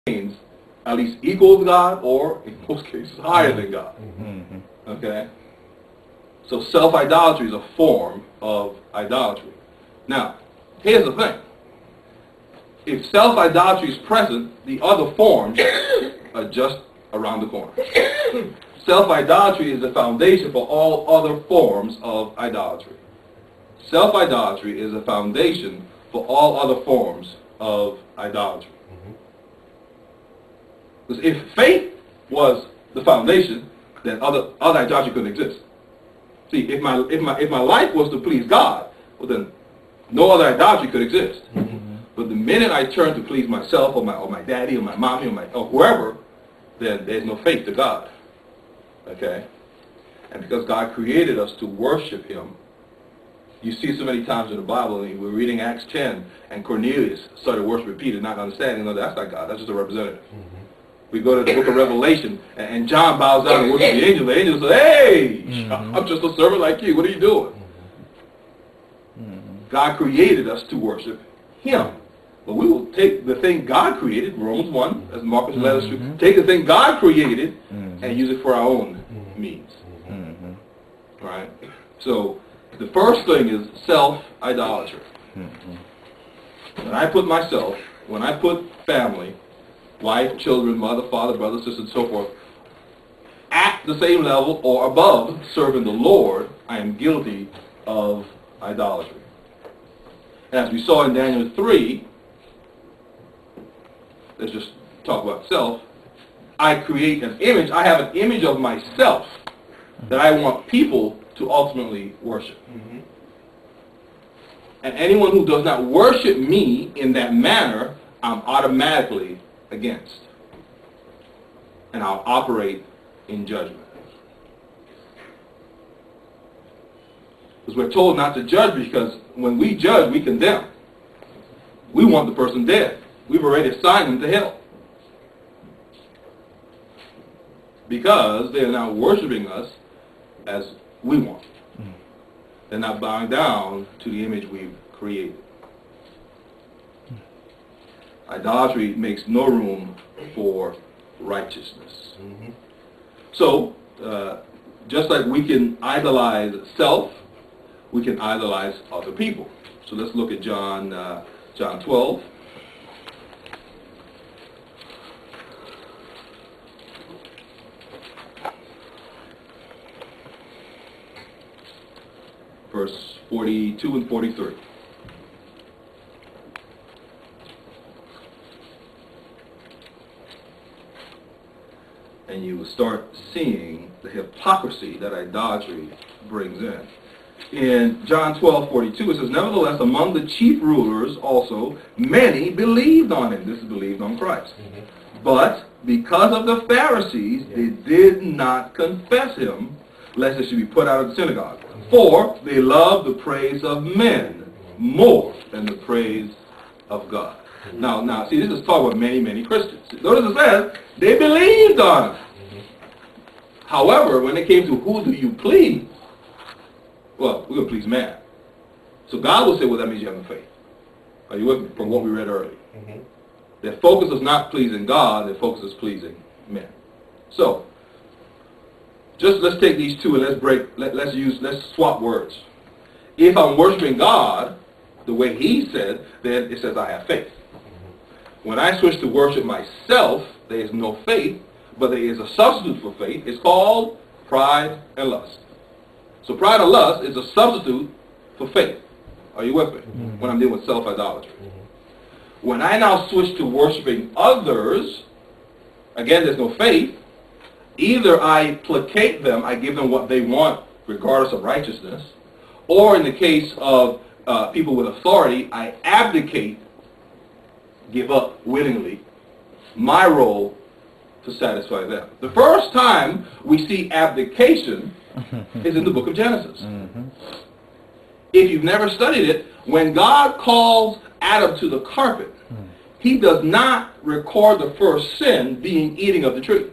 remains at least equal to God, or in most cases higher than God. Okay? So self-idolatry is a form of idolatry. Now, here's the thing. If self-idolatry is present, the other forms are just around the corner. Self-idolatry is the foundation for all other forms of idolatry. Self-idolatry is the foundation for all other forms of idolatry. Because if faith was the foundation, then other idolatry couldn't exist. See, if my life was to please God, well then no other idolatry could exist. But the minute I turn to please myself or my daddy or my mommy or whoever, then there's no faith to God. Okay? And because God created us to worship Him, you see so many times in the Bible, and we're reading Acts 10, and Cornelius started worshiping Peter, not understanding, no, that's not God, that's just a representative. We go to the book of Revelation, and John bows down and worships the angel. The angel says, hey, I'm just a servant like you. What are you doing? God created us to worship Him. But we will take the thing God created, Romans 1, as Marcus led us to, take the thing God created and use it for our own means. All right? So the first thing is self-idolatry. When I put myself, when I put family, wife, children, mother, father, brother, sister, and so forth, at the same level or above serving the Lord, I am guilty of idolatry. And as we saw in Daniel 3, let's just talk about self, I create an image, I have an image of myself that I want people to ultimately worship. And anyone who does not worship me in that manner, I'm automatically against. And I'll operate in judgment. Because we're told not to judge, because when we judge, we condemn. We want the person dead. We've already assigned them to hell. Because they're now worshiping us as we want. They're not bowing down to the image we've created. Idolatry makes no room for righteousness. So, just like we can idolize self, we can idolize other people. So let's look at John 12. Verse 42 and 43. And you will start seeing the hypocrisy that idolatry brings in. In John 12:42, it says, nevertheless, among the chief rulers also, many believed on him. This is believed on Christ. But because of the Pharisees, they did not confess him, lest they should be put out of the synagogue. For they love the praise of men more than the praise of God. Now, see, this is talking about many, many Christians. Notice it says, they believed on him. However, when it came to who do you please, well, we're going to please man. So God will say, well, that means you have no faith. Are you with me? From what we read earlier. Their focus is not pleasing God, their focus is pleasing men. So, just let's take these two and let's swap words. If I'm worshiping God the way He said, then it says I have faith. When I switch to worship myself, there is no faith, but there is a substitute for faith. It's called pride and lust. So pride and lust is a substitute for faith. Are you with me? When I'm dealing with self-idolatry. When I now switch to worshiping others, again, there's no faith. Either I placate them, I give them what they want, regardless of righteousness, or in the case of people with authority, I abdicate, give up willingly, my role to satisfy them. The first time we see abdication is in the book of Genesis. If you've never studied it, when God calls Adam to the carpet, He does not record the first sin being eating of the tree.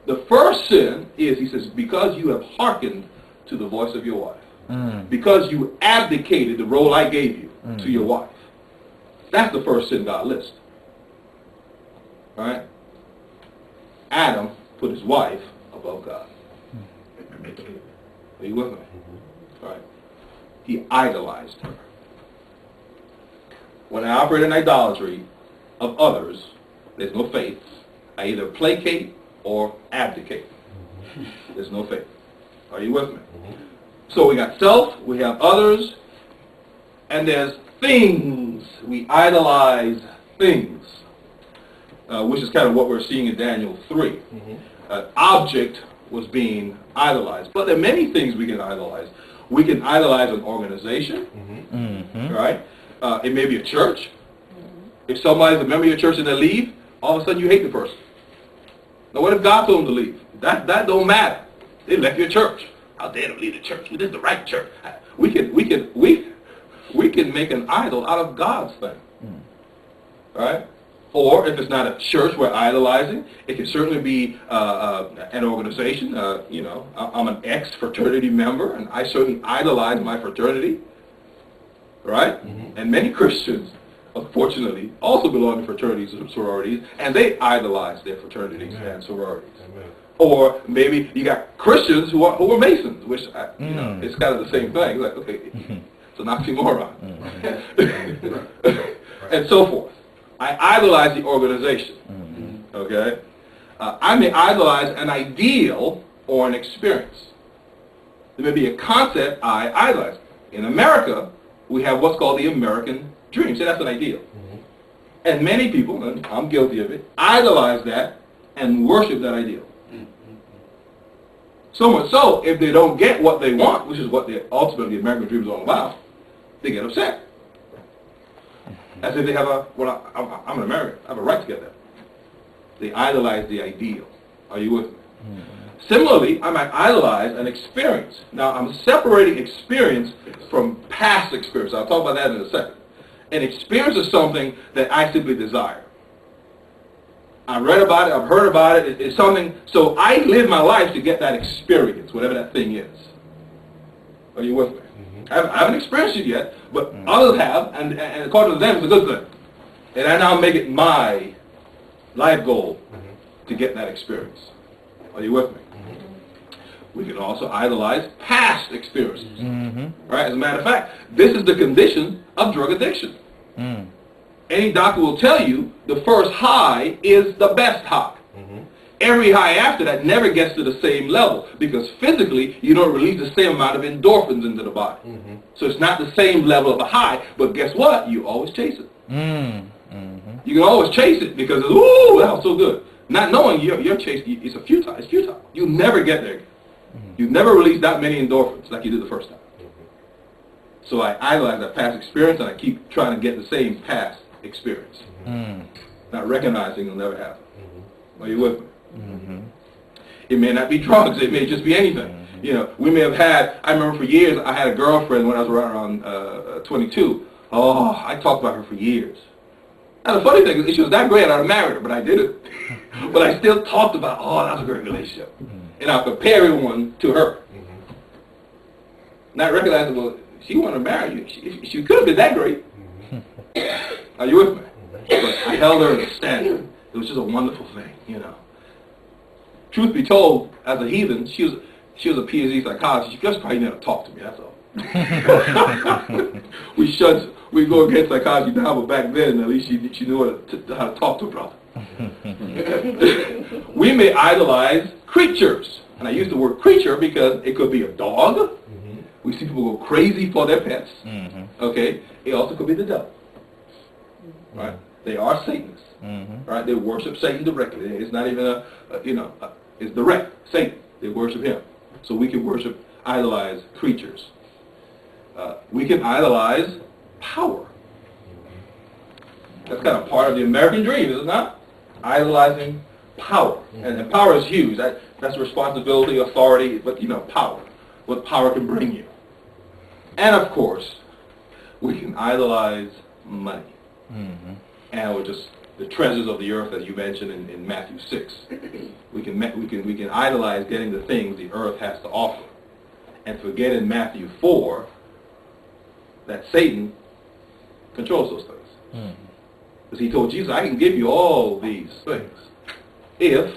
The first sin is, He says, because you have hearkened to the voice of your wife. Because you abdicated the role I gave you to your wife. That's the first sin God lists. All right? Adam put his wife above God. Are you with me? All right. He idolized her. When I operate in idolatry of others, there's no faith. I either placate or abdicate. There's no faith. Are you with me? So we got self, we have others, and there's things. We idolize things, which is kind of what we're seeing in Daniel 3. An object was being idolized. But there are many things we can idolize. We can idolize an organization, right? It may be a church. If somebody's a member of your church and they leave, all of a sudden you hate the person. Now what if God told them to leave? That don't matter. They left your church. How dare them leave the church? This is the right church. We can make an idol out of God's thing. Right? Or if it's not a church we're idolizing, it can certainly be an organization. I'm an ex-fraternity member, and I certainly idolize my fraternity. Right? And many Christians, unfortunately, also belong to fraternities and sororities, and they idolize their fraternities and sororities. Or maybe you got Christians who are Masons, which it's kind of the same thing. Like, okay, it's an oxymoron, and so forth. I idolize the organization. Okay, I may idolize an ideal or an experience. There may be a concept I idolize. In America, we have what's called the American dream. So that's an ideal. And many people, and I'm guilty of it, idolize that and worship that ideal. So much so, if they don't get what they want, which is what ultimately the American dream is all about, they get upset. As if they have I'm an American, I have a right to get that. They idolize the ideal. Are you with me? Similarly, I might idolize an experience. Now, I'm separating experience from past experience. I'll talk about that in a second. An experience is something that I simply desire. I've read about it, I've heard about it, it's something, so I live my life to get that experience, whatever that thing is. Are you with me? I haven't experienced it yet, but others have, and according to them, it's a good thing. And I now make it my life goal to get that experience. Are you with me? We can also idolize past experiences. Right? As a matter of fact, this is the condition of drug addiction. Any doctor will tell you the first high is the best high. Every high after that never gets to the same level because physically you don't release the same amount of endorphins into the body. So it's not the same level of a high, but guess what? You always chase it. You can always chase it because, ooh, that was so good. Not knowing your chase, it's futile. It's futile. You never get there. You never release that many endorphins like you did the first time. So I idolize that past experience and I keep trying to get the same past experience. Not recognizing it'll never happen. Are you with me? It may not be drugs, it may just be anything. We may have had, I remember for years, I had a girlfriend when I was around 22. Oh, I talked about her for years. And the funny thing is, she was that great, I'd have married her, but I didn't. But I still talked about, oh, that was a great relationship. And I'll compare everyone to her. Not realizing, well, she wanted to marry you. She could have been that great. Are you with me? But I held her as a standard. It was just a wonderful thing, Truth be told, as a heathen, she was a PhD psychologist. She just probably never talked to me, that's all. We go against psychology now, but back then, at least she knew how to talk to a brother. We may idolize creatures. And I use the word creature because it could be a dog. We see people go crazy for their pets. Okay? It also could be the devil. Right? They are Satanists. Right? They worship Satan directly. It's not even it's direct. Satan. They worship him. So we can idolize creatures. We can idolize power. That's kind of part of the American dream, is it not? Idolizing power. And power is huge. That's responsibility, authority, but power. What power can bring you. And of course, we can idolize money. And we're just the treasures of the earth, as you mentioned in Matthew 6. We can idolize getting the things the earth has to offer. And forget in Matthew 4 that Satan controls those things. Because he told Jesus, I can give you all these things if